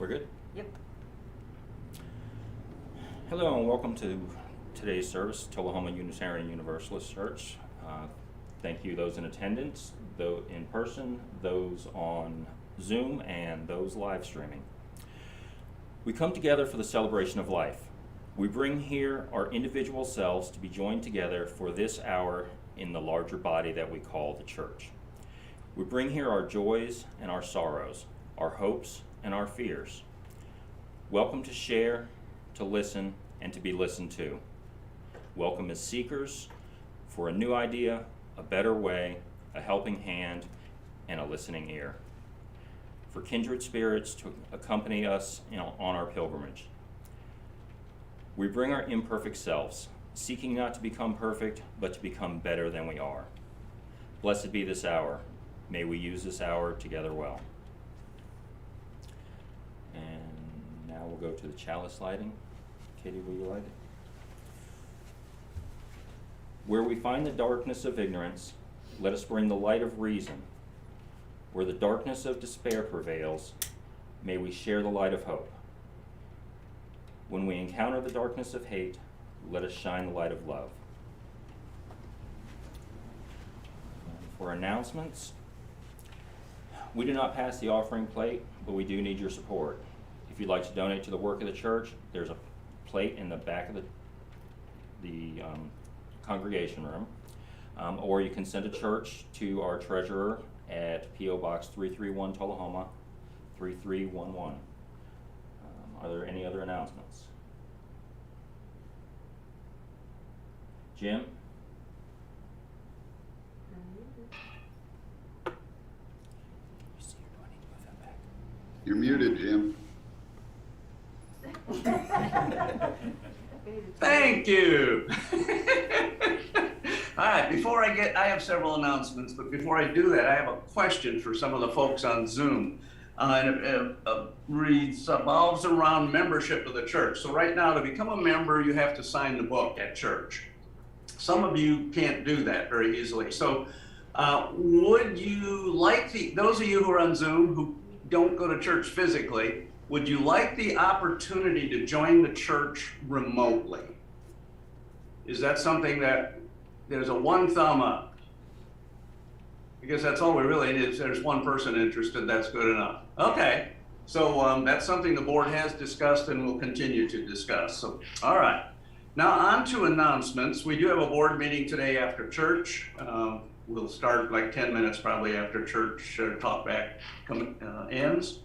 We're good? Yep. Hello and welcome to today's service, Tullahoma Unitarian Universalist Church. Thank you those in attendance, those in person, those on Zoom, and those live streaming. We come together for the celebration of life. We bring here our individual selves to be joined together for this hour in the larger body that we call the church. We bring here our joys and our sorrows, our hopes and our fears. Welcome to share, to listen, and to be listened to. Welcome as seekers for a new idea, a better way, a helping hand, and a listening ear. For kindred spirits to accompany us on our pilgrimage. We bring our imperfect selves, seeking not to become perfect, but to become better than we are. Blessed be this hour. May we use this hour together well. And now we'll go to the Chalice Lighting. Katie, will you light it? Where we find the darkness of ignorance, let us bring the light of reason. Where the darkness of despair prevails, may we share the light of hope. When we encounter the darkness of hate, let us shine the light of love. For announcements, we do not pass the offering plate, but we do need your support. If you'd like to donate to the work of the church, there's a plate in the back of the congregation room, or you can send a church to our treasurer at P.O. Box 331 Tullahoma 3311. Are there any other announcements? Jim? You're muted, Jim. Thank you. All right, I have several announcements, but before I do that, I have a question for some of the folks on Zoom. And it revolves around membership of the church. So right now, to become a member, you have to sign the book at church. Some of you can't do that very easily. So would you like those of you who are on Zoom who don't go to church physically, would you like the opportunity to join the church remotely? Is that something that there's a one thumb up? Because that's all we really need. If there's one person interested, that's good enough. Okay, so that's something the board has discussed and will continue to discuss. So, all right. Now on to announcements. We do have a board meeting today after church. We'll start like 10 minutes probably after church Talkback ends.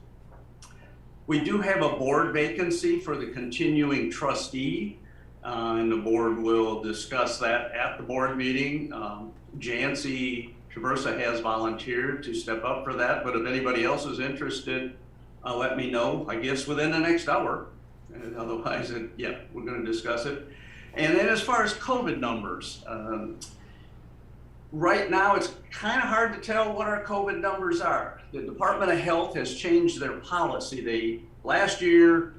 We do have a board vacancy for the continuing trustee, and the board will discuss that at the board meeting. Jancy Traversa has volunteered to step up for that, but if anybody else is interested, let me know, I guess within the next hour. And otherwise, we're going to discuss it. And then as far as COVID numbers, right now it's kind of hard to tell what our COVID numbers are. The Department of Health has changed their policy. They last year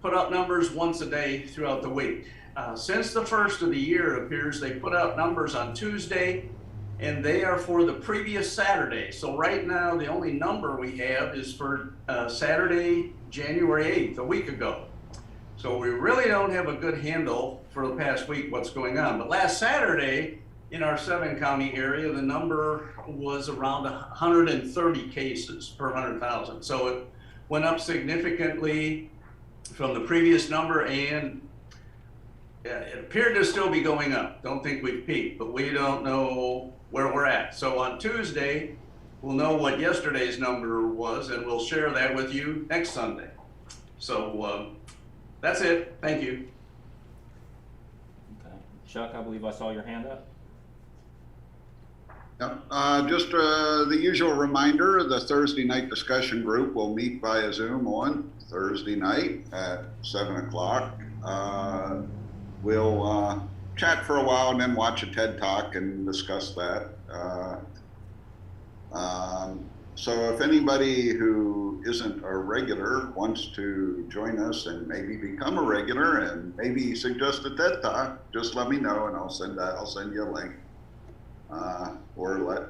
put out numbers once a day throughout the week. Since the first of the year, it appears they put out numbers on Tuesday, and they are for the previous Saturday. So right now, the only number we have is for Saturday, January 8th, a week ago. So we really don't have a good handle for the past week what's going on. But last Saturday, in our 7-county area, the number was around 130 cases per 100,000. So it went up significantly from the previous number, and it appeared to still be going up. Don't think we've peaked, but we don't know where we're at. So on Tuesday, we'll know what yesterday's number was, and we'll share that with you next Sunday. So that's it. Thank you. Okay. Chuck, I believe I saw your hand up. Yep. Just the usual reminder, the Thursday night discussion group will meet via Zoom on Thursday night at 7 o'clock. We'll chat for a while and then watch a TED Talk and discuss that. So if anybody who isn't a regular wants to join us and maybe become a regular and maybe suggest a TED Talk, just let me know and I'll send you a link. Or let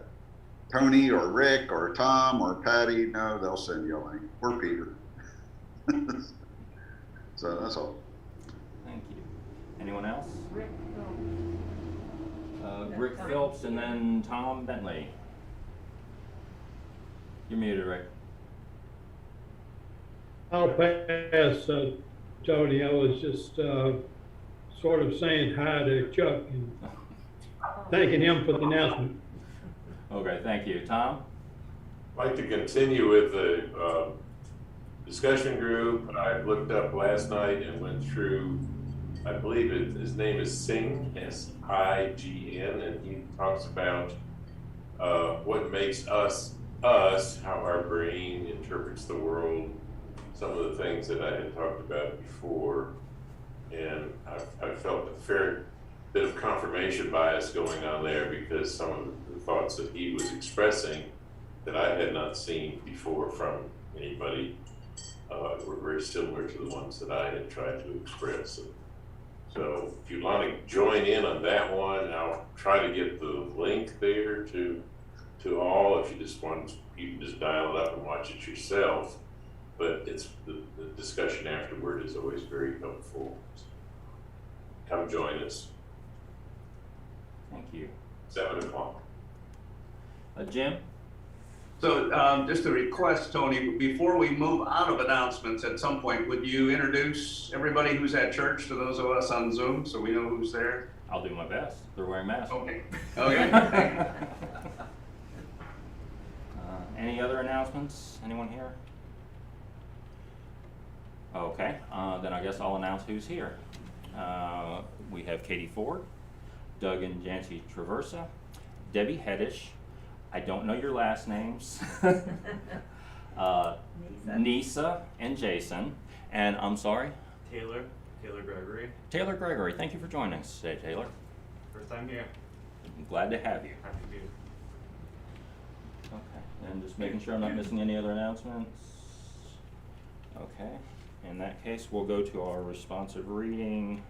Tony or Rick or Tom or Patty know, they'll send you a link, or Peter. So that's all. Thank you. Anyone else? Rick, Rick Phelps and then Tom Bentley. You're muted, Rick. I'll pass, Tony. I was just sort of saying hi to Chuck and thanking him for the announcement. Okay, thank you. Tom? I'd like to continue with the discussion group. I looked up last night and went through, I believe his name is Singh, S-I-G-N, and he talks about what makes us, how our brain interprets the world, some of the things that I had talked about before. And I felt a fair bit of confirmation bias going on there, because some of the thoughts that he was expressing that I had not seen before from anybody were very similar to the ones that I had tried to express. So if you'd want to join in on that one, I'll try to get the link there to all. If you just want, you can just dial it up and watch it yourself. But it's the discussion afterward is always very helpful. Come join us. Thank you. 7 o'clock. Jim? So just a request, Tony, before we move out of announcements at some point, would you introduce everybody who's at church to those of us on Zoom so we know who's there? I'll do my best. They're wearing masks. Okay. Okay. Any other announcements? Anyone here? Okay, then I guess I'll announce who's here. We have Katie Ford, Doug and Jancy Traversa, Debbie Heddish, I don't know your last names, Nisa and Jason, and I'm sorry? Taylor Gregory. Taylor Gregory, thank you for joining us today, Taylor. First time here. I'm glad to have you. Happy to be here. Okay, and just making sure I'm not missing any other announcements. Okay, in that case, we'll go to our responsive reading,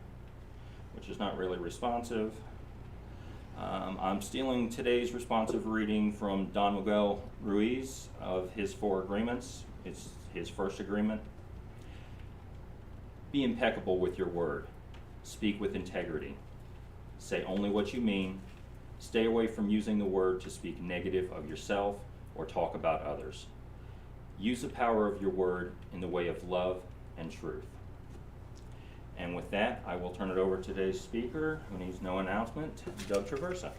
which is not really responsive. I'm stealing today's responsive reading from Don Miguel Ruiz of his 4 agreements. It's his first agreement. Be impeccable with your word. Speak with integrity. Say only what you mean. Stay away from using the word to speak negative of yourself or talk about others. Use the power of your word in the way of love and truth. And with that, I will turn it over to today's speaker, who needs no announcement, Doug Traversa.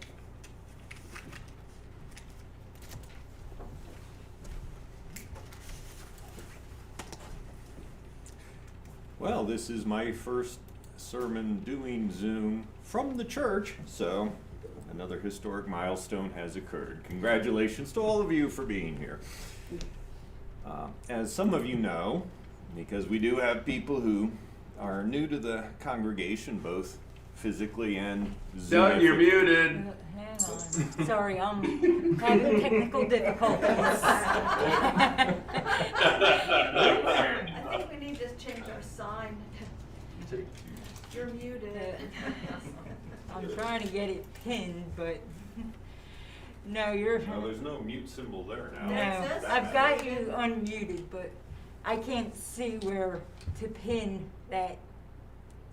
Well, this is my first sermon doing Zoom from the church, so another historic milestone has occurred. Congratulations to all of you for being here. As some of you know, because we do have people who are new to the congregation, both physically and Zoom. Doug, you're muted. Hang on. Sorry, I'm having technical difficulties. I think we need to change our sign. You're muted. I'm trying to get it pinned, but no, you're. Well, there's no mute symbol there now. No, I've got you unmuted, but I can't see where to pin that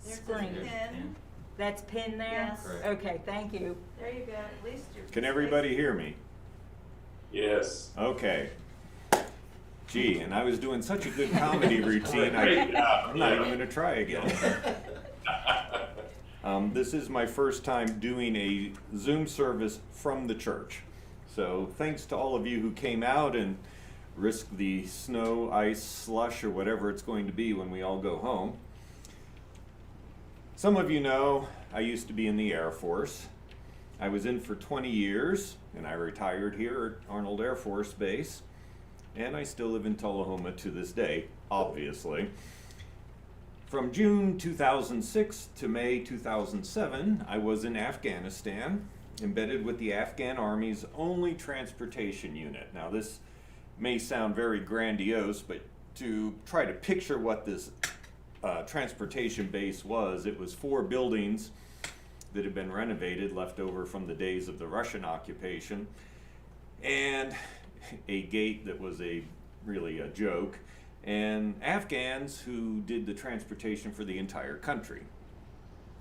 There's screen. a pin. That's pinned there? Yes. Correct. Okay, thank you. There you go. At least you're. Can everybody hear me? Yes. Okay. Gee, and I was doing such a good comedy routine, Great job. I'm not even going to try again. This is my first time doing a Zoom service from the church. So thanks to all of you who came out and risked the snow, ice, slush, or whatever it's going to be when we all go home. Some of you know I used to be in the Air Force. I was in for 20 years, and I retired here at Arnold Air Force Base. And I still live in Tullahoma to this day, obviously. From June 2006 to May 2007, I was in Afghanistan, embedded with the Afghan Army's only transportation unit. Now this may sound very grandiose, but to try to picture what this transportation base was, it was 4 buildings that had been renovated, left over from the days of the Russian occupation, and a gate that was really a joke, and Afghans who did the transportation for the entire country.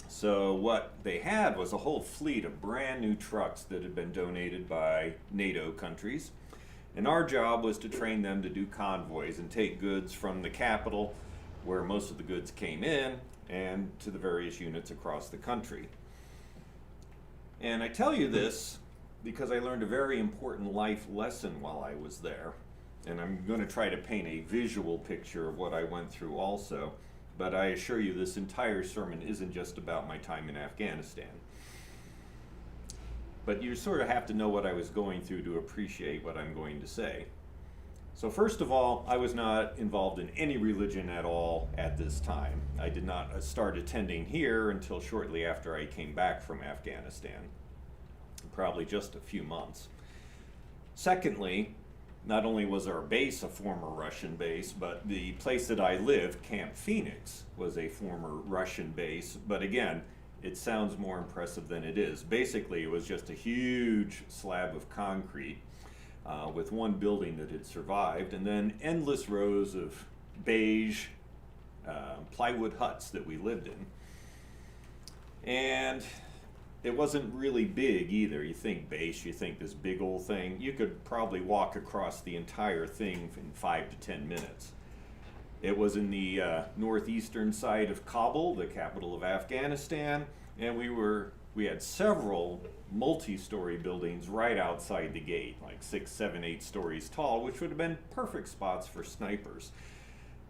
So what they had was a whole fleet of brand new trucks that had been donated by NATO countries. And our job was to train them to do convoys and take goods from the capital, where most of the goods came in, and to the various units across the country. And I tell you this because I learned a very important life lesson while I was there. And I'm going to try to paint a visual picture of what I went through also. But I assure you this entire sermon isn't just about my time in Afghanistan. But you sort of have to know what I was going through to appreciate what I'm going to say. So first of all, I was not involved in any religion at all at this time. I did not start attending here until shortly after I came back from Afghanistan, probably just a few months. Secondly, not only was our base a former Russian base, but the place that I lived, Camp Phoenix, was a former Russian base. But again, it sounds more impressive than it is. Basically, it was just a huge slab of concrete with one building that had survived, and then endless rows of beige plywood huts that we lived in. And it wasn't really big either. You think base, you think this big old thing. You could probably walk across the entire thing in 5 to 10 minutes. It was in the northeastern side of Kabul, the capital of Afghanistan, and we had several multi-story buildings right outside the gate, like 6, 7, 8 stories tall, which would have been perfect spots for snipers.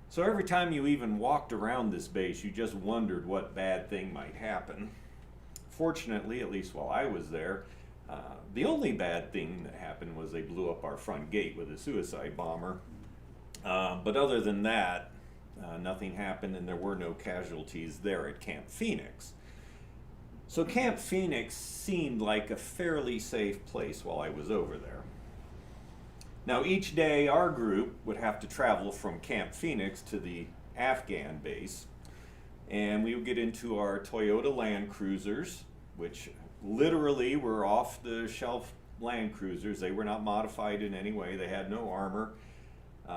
So every time you even walked around this base, you just wondered what bad thing might happen. Fortunately, at least while I was there, the only bad thing that happened was they blew up our front gate with a suicide bomber. But other than that, nothing happened, and there were no casualties there at Camp Phoenix. So Camp Phoenix seemed like a fairly safe place while I was over there. Now each day our group would have to travel from Camp Phoenix to the Afghan base, and we would get into our Toyota Land Cruisers, which literally were off-the-shelf Land Cruisers. They were not modified in any way. They had no armor.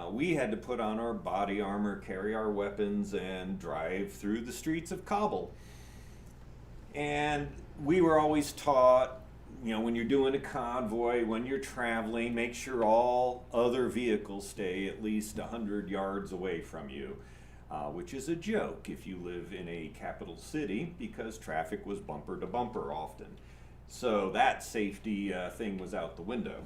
We had to put on our body armor, carry our weapons, and drive through the streets of Kabul. And we were always taught, you know, when you're doing a convoy, when you're traveling, make sure all other vehicles stay at least 100 yards away from you, which is a joke if you live in a capital city, because traffic was bumper to bumper often. So that safety thing was out the window.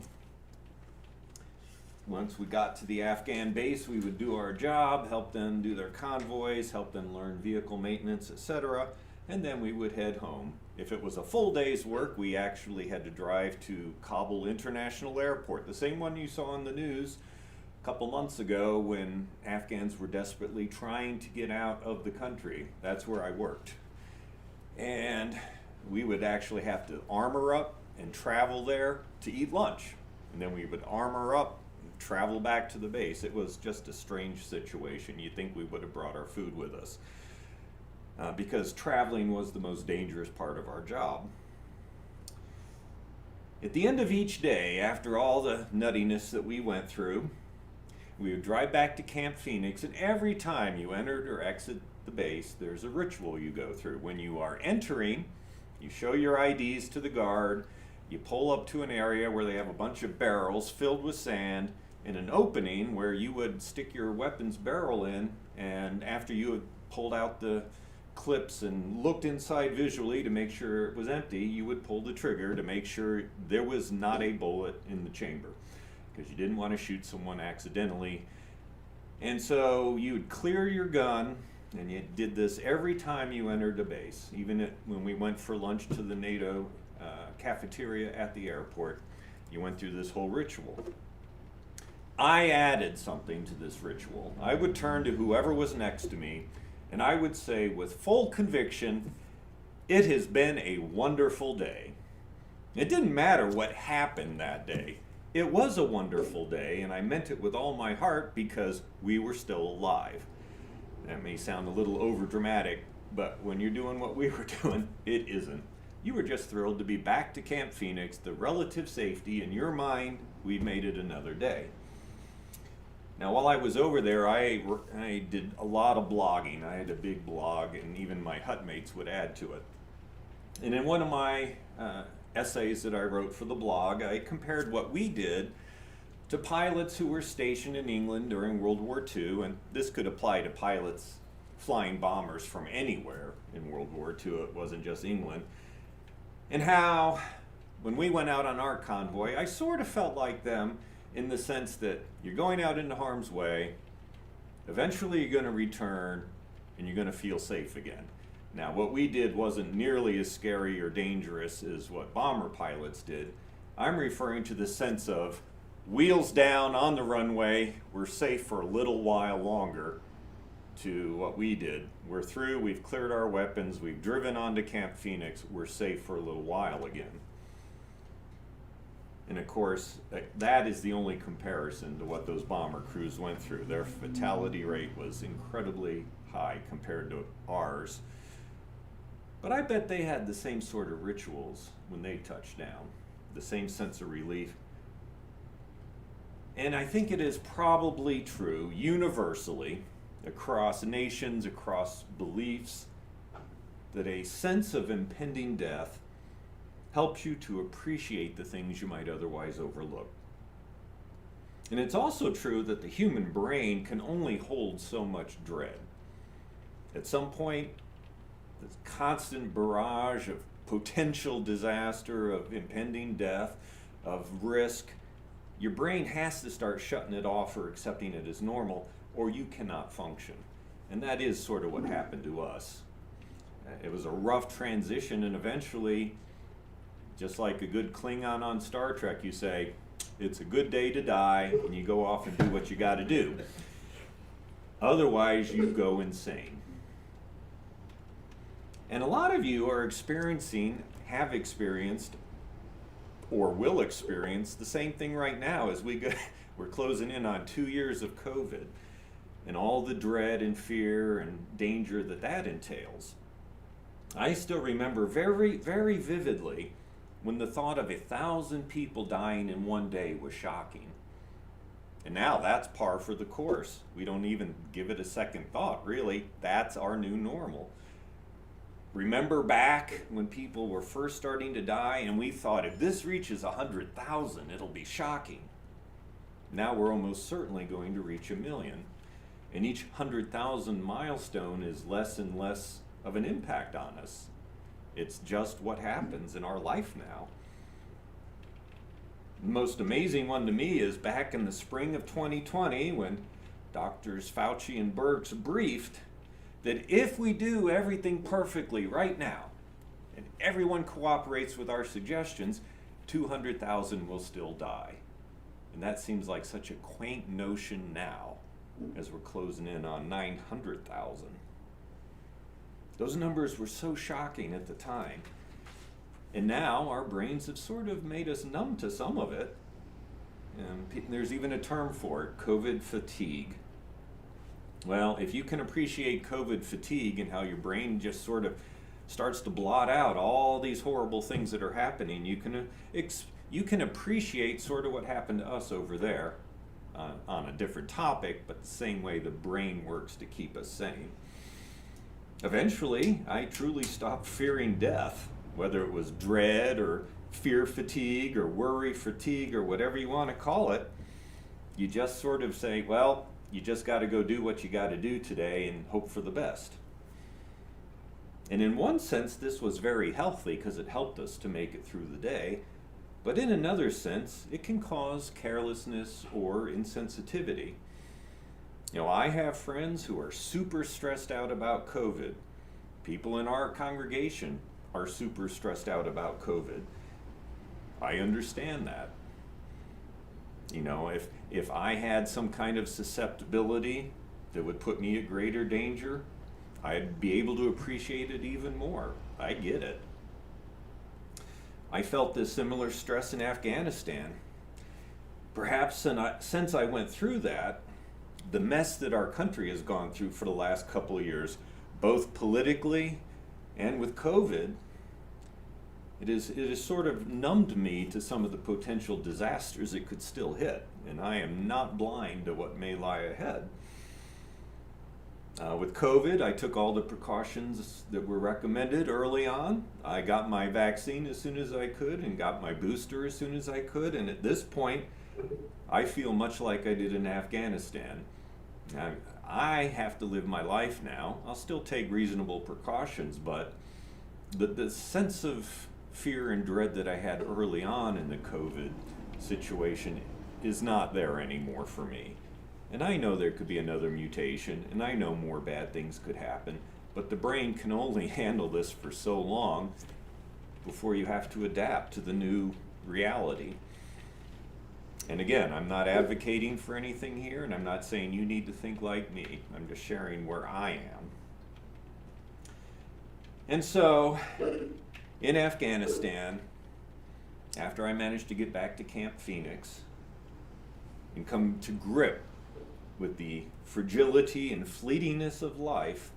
Once we got to the Afghan base, we would do our job, help them do their convoys, help them learn vehicle maintenance, etc., and then we would head home. If it was a full day's work, we actually had to drive to Kabul International Airport, the same one you saw on the news a couple months ago when Afghans were desperately trying to get out of the country. That's where I worked. And we would actually have to armor up and travel there to eat lunch. And then we would armor up and travel back to the base. It was just a strange situation. You'd think we would have brought our food with us. Because traveling was the most dangerous part of our job. At the end of each day, after all the nuttiness that we went through, we would drive back to Camp Phoenix, and every time you entered or exit the base, there's a ritual you go through. When you are entering, you show your IDs to the guard, you pull up to an area where they have a bunch of barrels filled with sand, and an opening where you would stick your weapons barrel in, and after you had pulled out the clips and looked inside visually to make sure it was empty, you would pull the trigger to make sure there was not a bullet in the chamber, because you didn't want to shoot someone accidentally. And so you would clear your gun, and you did this every time you entered a base. Even when we went for lunch to the NATO cafeteria at the airport, you went through this whole ritual. I added something to this ritual. I would turn to whoever was next to me, and I would say with full conviction, it has been a wonderful day. It didn't matter what happened that day. It was a wonderful day, and I meant it with all my heart because we were still alive. That may sound a little overdramatic, but when you're doing what we were doing, it isn't. You were just thrilled to be back to Camp Phoenix, the relative safety in your mind, we made it another day. Now, while I was over there, I did a lot of blogging. I had a big blog, and even my hut mates would add to it. And in one of my essays that I wrote for the blog, I compared what we did to pilots who were stationed in England during World War II, and this could apply to pilots flying bombers from anywhere in World War II. It wasn't just England. And how, when we went out on our convoy, I sort of felt like them in the sense that you're going out into harm's way, eventually you're going to return, and you're going to feel safe again. Now, what we did wasn't nearly as scary or dangerous as what bomber pilots did. I'm referring to the sense of wheels down on the runway, we're safe for a little while longer, to what we did. We're through, we've cleared our weapons, we've driven onto Camp Phoenix, we're safe for a little while again. And of course, that is the only comparison to what those bomber crews went through. Their fatality rate was incredibly high compared to ours. But I bet they had the same sort of rituals when they touched down, the same sense of relief. And I think it is probably true universally, across nations, across beliefs, that a sense of impending death helps you to appreciate the things you might otherwise overlook. And it's also true that the human brain can only hold so much dread. At some point, this constant barrage of potential disaster, of impending death, of risk, your brain has to start shutting it off or accepting it as normal, or you cannot function. And that is sort of what happened to us. It was a rough transition, and eventually, just like a good Klingon on Star Trek, you say, it's a good day to die, and you go off and do what you got to do. Otherwise, you go insane. And a lot of you are experiencing, have experienced, or will experience the same thing right now as we're closing in on 2 years of COVID and all the dread and fear and danger that entails. I still remember very, very vividly when the thought of 1,000 people dying in one day was shocking. And now that's par for the course. We don't even give it a second thought, really. That's our new normal. Remember back when people were first starting to die and we thought if this reaches 100,000, it'll be shocking. Now we're almost certainly going to reach 1 million. And each 100,000 milestone is less and less of an impact on us. It's just what happens in our life now. The most amazing one to me is back in the spring of 2020 when Doctors Fauci and Birx briefed that if we do everything perfectly right now, and everyone cooperates with our suggestions, 200,000 will still die. And that seems like such a quaint notion now, as we're closing in on 900,000. Those numbers were so shocking at the time. And now our brains have sort of made us numb to some of it. And there's even a term for it, COVID fatigue. Well, if you can appreciate COVID fatigue and how your brain just sort of starts to blot out all these horrible things that are happening, you can appreciate sort of what happened to us over there on a different topic, but the same way the brain works to keep us sane. Eventually, I truly stopped fearing death, whether it was dread or fear fatigue or worry fatigue or whatever you want to call it. You just sort of say, well, you just got to go do what you got to do today and hope for the best. And in one sense, this was very healthy because it helped us to make it through the day. But in another sense, it can cause carelessness or insensitivity. You know, I have friends who are super stressed out about COVID. People in our congregation are super stressed out about COVID. I understand that. You know, if I had some kind of susceptibility that would put me at greater danger, I'd be able to appreciate it even more. I get it. I felt this similar stress in Afghanistan. Perhaps since I went through that, the mess that our country has gone through for the last couple of years, both politically and with COVID, it has sort of numbed me to some of the potential disasters it could still hit, and I am not blind to what may lie ahead. With COVID, I took all the precautions that were recommended early on. I got my vaccine as soon as I could and got my booster as soon as I could, and at this point, I feel much like I did in Afghanistan. I have to live my life now. I'll still take reasonable precautions, but the sense of fear and dread that I had early on in the COVID situation is not there anymore for me. And I know there could be another mutation, and I know more bad things could happen, but the brain can only handle this for so long before you have to adapt to the new reality. And again, I'm not advocating for anything here, and I'm not saying you need to think like me. I'm just sharing where I am. And so, in Afghanistan, after I managed to get back to Camp Phoenix and come to grip with the fragility and fleetingness of life,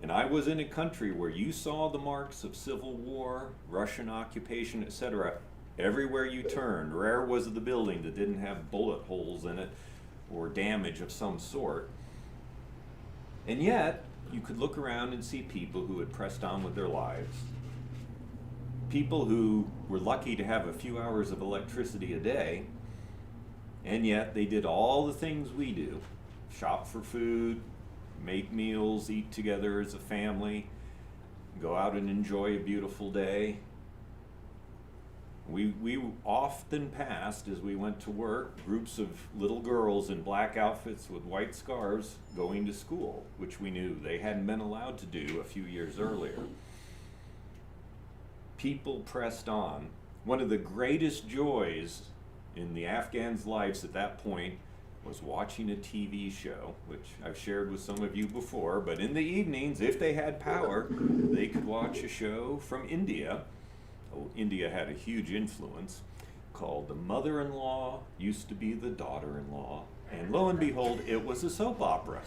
and I was in a country where you saw the marks of civil war, Russian occupation, etc. Everywhere you turned. Rare was the building that didn't have bullet holes in it or damage of some sort. And yet, you could look around and see people who had pressed on with their lives. People who were lucky to have a few hours of electricity a day, and yet they did all the things we do. Shop for food, make meals, eat together as a family, go out and enjoy a beautiful day. We often passed, as we went to work, groups of little girls in black outfits with white scarves going to school, which we knew they hadn't been allowed to do a few years earlier. People pressed on. One of the greatest joys in the Afghans' lives at that point was watching a TV show, which I've shared with some of you before, but in the evenings, if they had power, they could watch a show from India. India had a huge influence, called The Mother-in-Law Used to Be the Daughter-in-Law, and lo and behold, it was a soap opera.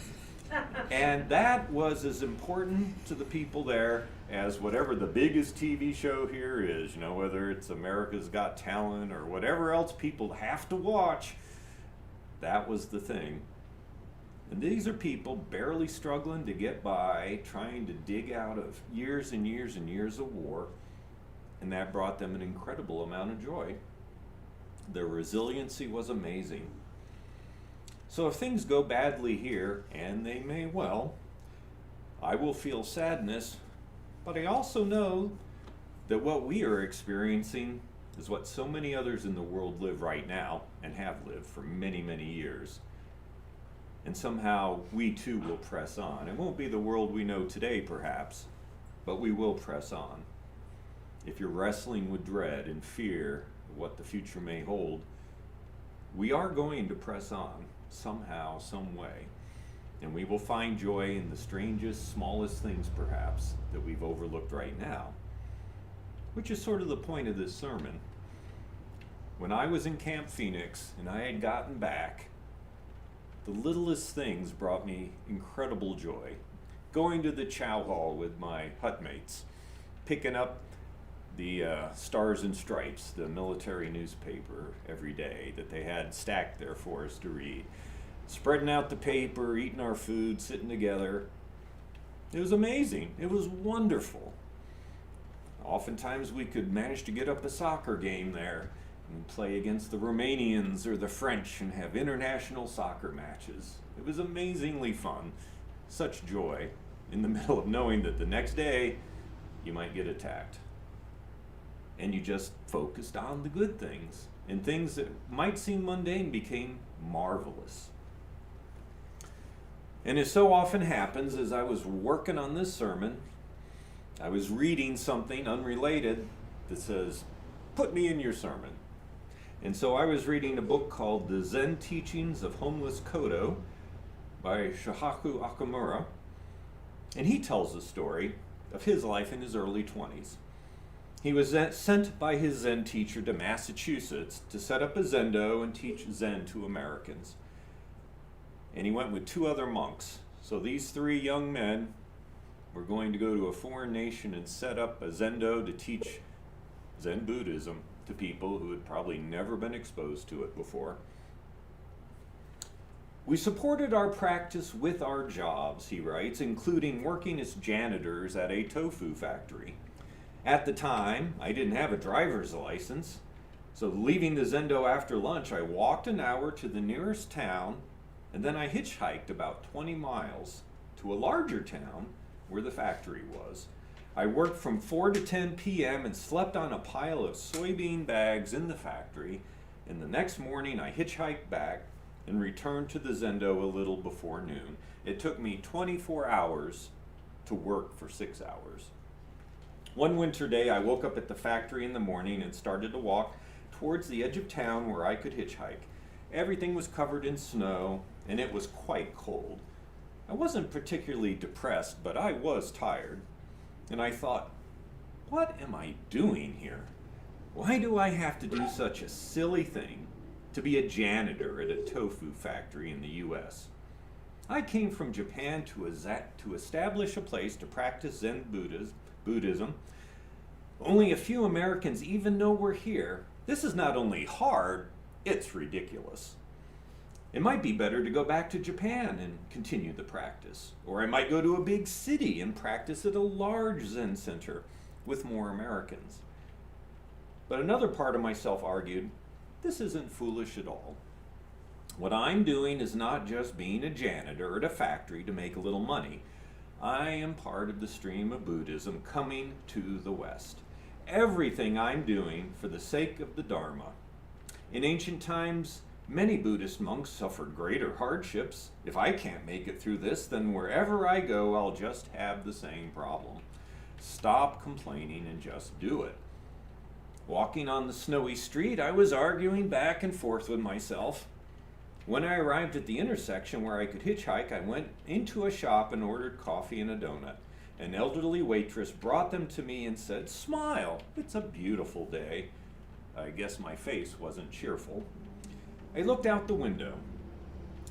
And that was as important to the people there as whatever the biggest TV show here is, whether it's America's Got Talent or whatever else people have to watch. That was the thing. And these are people barely struggling to get by, trying to dig out of years and years and years of war. And that brought them an incredible amount of joy. Their resiliency was amazing. So if things go badly here, and they may well, I will feel sadness, but I also know that what we are experiencing is what so many others in the world live right now, and have lived for many, many years. And somehow we too will press on. It won't be the world we know today, perhaps, but we will press on. If you're wrestling with dread and fear of what the future may hold, we are going to press on somehow, some way. And we will find joy in the strangest, smallest things, perhaps, that we've overlooked right now. Which is sort of the point of this sermon. When I was in Camp Phoenix and I had gotten back, the littlest things brought me incredible joy. Going to the chow hall with my hut mates, picking up the Stars and Stripes, the military newspaper, every day that they had stacked there for us to read. Spreading out the paper, eating our food, sitting together. It was amazing. It was wonderful. Oftentimes we could manage to get up a soccer game there and play against the Romanians or the French and have international soccer matches. It was amazingly fun. Such joy in the middle of knowing that the next day you might get attacked. And you just focused on the good things, and things that might seem mundane became marvelous. And as so often happens, as I was working on this sermon, I was reading something unrelated that says, put me in your sermon. And so I was reading a book called The Zen Teachings of Homeless Kodo by Shohaku Akamura. And he tells the story of his life in his early 20s. He was sent by his Zen teacher to Massachusetts to set up a Zendo and teach Zen to Americans. And he went with 2 other monks. So these 3 young men We're going to go to a foreign nation and set up a Zendo to teach Zen Buddhism to people who had probably never been exposed to it before. We supported our practice with our jobs, he writes, including working as janitors at a tofu factory. At the time, I didn't have a driver's license, so leaving the Zendo after lunch, I walked an hour to the nearest town, and then I hitchhiked about 20 miles to a larger town where the factory was. I worked from 4 to 10 p.m. and slept on a pile of soybean bags in the factory, and the next morning I hitchhiked back and returned to the Zendo a little before noon. It took me 24 hours to work for 6 hours. One winter day, I woke up at the factory in the morning and started to walk towards the edge of town where I could hitchhike. Everything was covered in snow, and it was quite cold. I wasn't particularly depressed, but I was tired. And I thought, what am I doing here? Why do I have to do such a silly thing to be a janitor at a tofu factory in the U.S.? I came from Japan to establish a place to practice Zen Buddhism. Only a few Americans even know we're here. This is not only hard, it's ridiculous. It might be better to go back to Japan and continue the practice. Or I might go to a big city and practice at a large Zen center with more Americans. But another part of myself argued, this isn't foolish at all. What I'm doing is not just being a janitor at a factory to make a little money. I am part of the stream of Buddhism coming to the West. Everything I'm doing for the sake of the Dharma. In ancient times, many Buddhist monks suffered greater hardships. If I can't make it through this, then wherever I go, I'll just have the same problem. Stop complaining and just do it. Walking on the snowy street, I was arguing back and forth with myself. When I arrived at the intersection where I could hitchhike, I went into a shop and ordered coffee and a donut. An elderly waitress brought them to me and said, "Smile, it's a beautiful day." I guess my face wasn't cheerful. I looked out the window.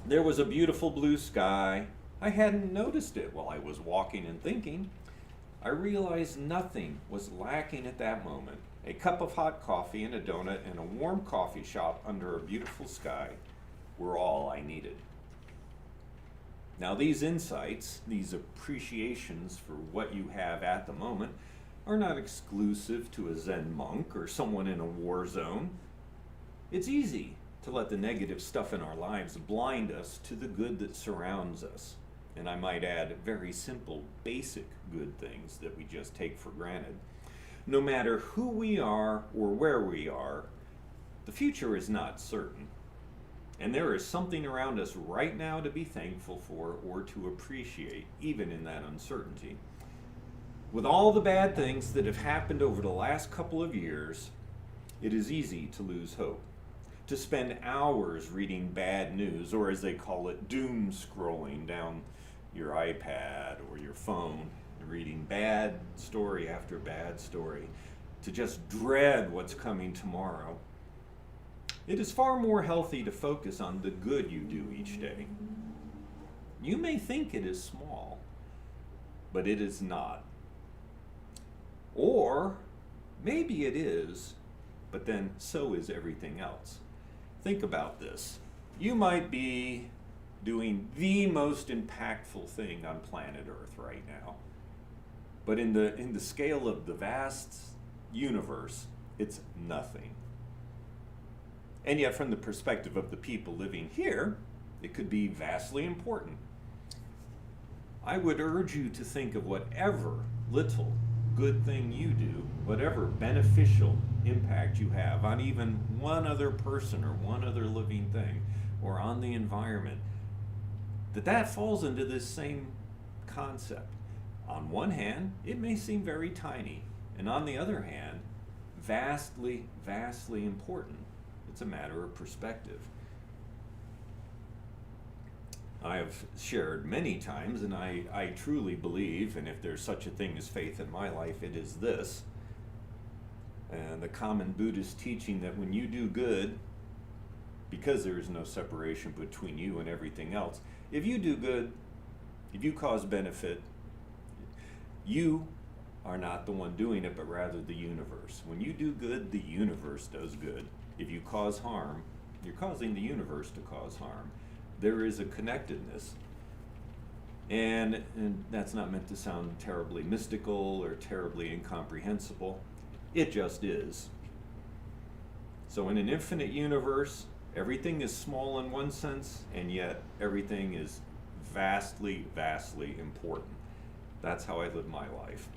There was a beautiful blue sky. I hadn't noticed it while I was walking and thinking. I realized nothing was lacking at that moment. A cup of hot coffee and a donut and a warm coffee shop under a beautiful sky were all I needed. Now these insights, these appreciations for what you have at the moment, are not exclusive to a Zen monk or someone in a war zone. It's easy to let the negative stuff in our lives blind us to the good that surrounds us. And I might add, very simple, basic good things that we just take for granted. No matter who we are or where we are, the future is not certain. And there is something around us right now to be thankful for or to appreciate, even in that uncertainty. With all the bad things that have happened over the last couple of years, it is easy to lose hope. To spend hours reading bad news, or as they call it, doom scrolling down your iPad or your phone, reading bad story after bad story, to just dread what's coming tomorrow. It is far more healthy to focus on the good you do each day. You may think it is small, but it is not. Or maybe it is, but then so is everything else. Think about this. You might be doing the most impactful thing on planet Earth right now. But in the scale of the vast universe, it's nothing. And yet from the perspective of the people living here, it could be vastly important. I would urge you to think of whatever little good thing you do, whatever beneficial impact you have on even one other person or one other living thing, or on the environment, that falls into this same concept. On one hand, it may seem very tiny, and on the other hand, vastly, vastly important. It's a matter of perspective. I have shared many times, and I truly believe, and if there's such a thing as faith in my life, it is this. And the common Buddhist teaching that when you do good, because there is no separation between you and everything else, if you do good, if you cause benefit, You are not the one doing it, but rather the universe. When you do good, the universe does good. If you cause harm, you're causing the universe to cause harm. There is a connectedness. And that's not meant to sound terribly mystical or terribly incomprehensible. It just is. So in an infinite universe, everything is small in one sense, and yet everything is vastly, vastly important. That's how I live my life.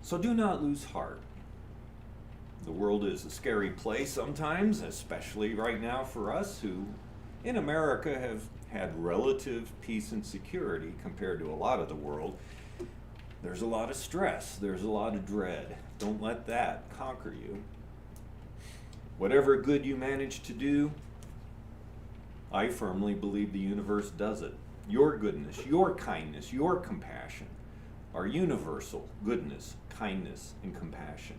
So do not lose heart. The world is a scary place sometimes, especially right now for us who in America have had relative peace and security compared to a lot of the world. There's a lot of stress, there's a lot of dread. Don't let that conquer you. Whatever good you manage to do, I firmly believe the universe does it. Your goodness, your kindness, your compassion are universal goodness, kindness, and compassion.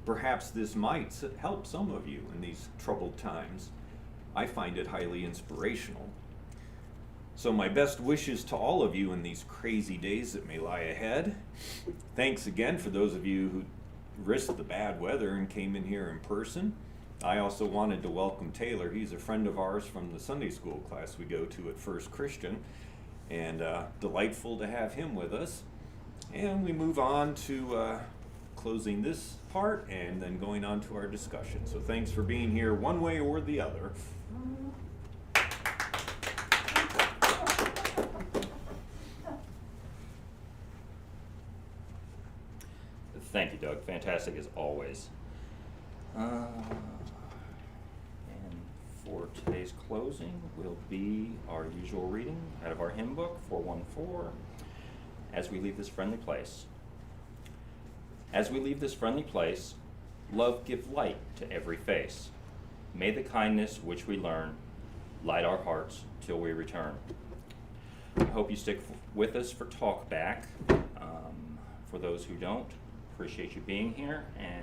Perhaps this might help some of you in these troubled times. I find it highly inspirational. So my best wishes to all of you in these crazy days that may lie ahead. Thanks again for those of you who risked the bad weather and came in here in person. I also wanted to welcome Taylor. He's a friend of ours from the Sunday school class we go to at First Christian, and delightful to have him with us. And we move on to closing this part and then going on to our discussion. So thanks for being here one way or the other. Thank you, Doug. Fantastic as always. And for today's closing will be our usual reading out of our hymn book, 414, As We Leave This Friendly Place. As we leave this friendly place, love give light to every face. May the kindness which we learn light our hearts till we return. I hope you stick with us for Talkback. For those who don't, appreciate you being here, and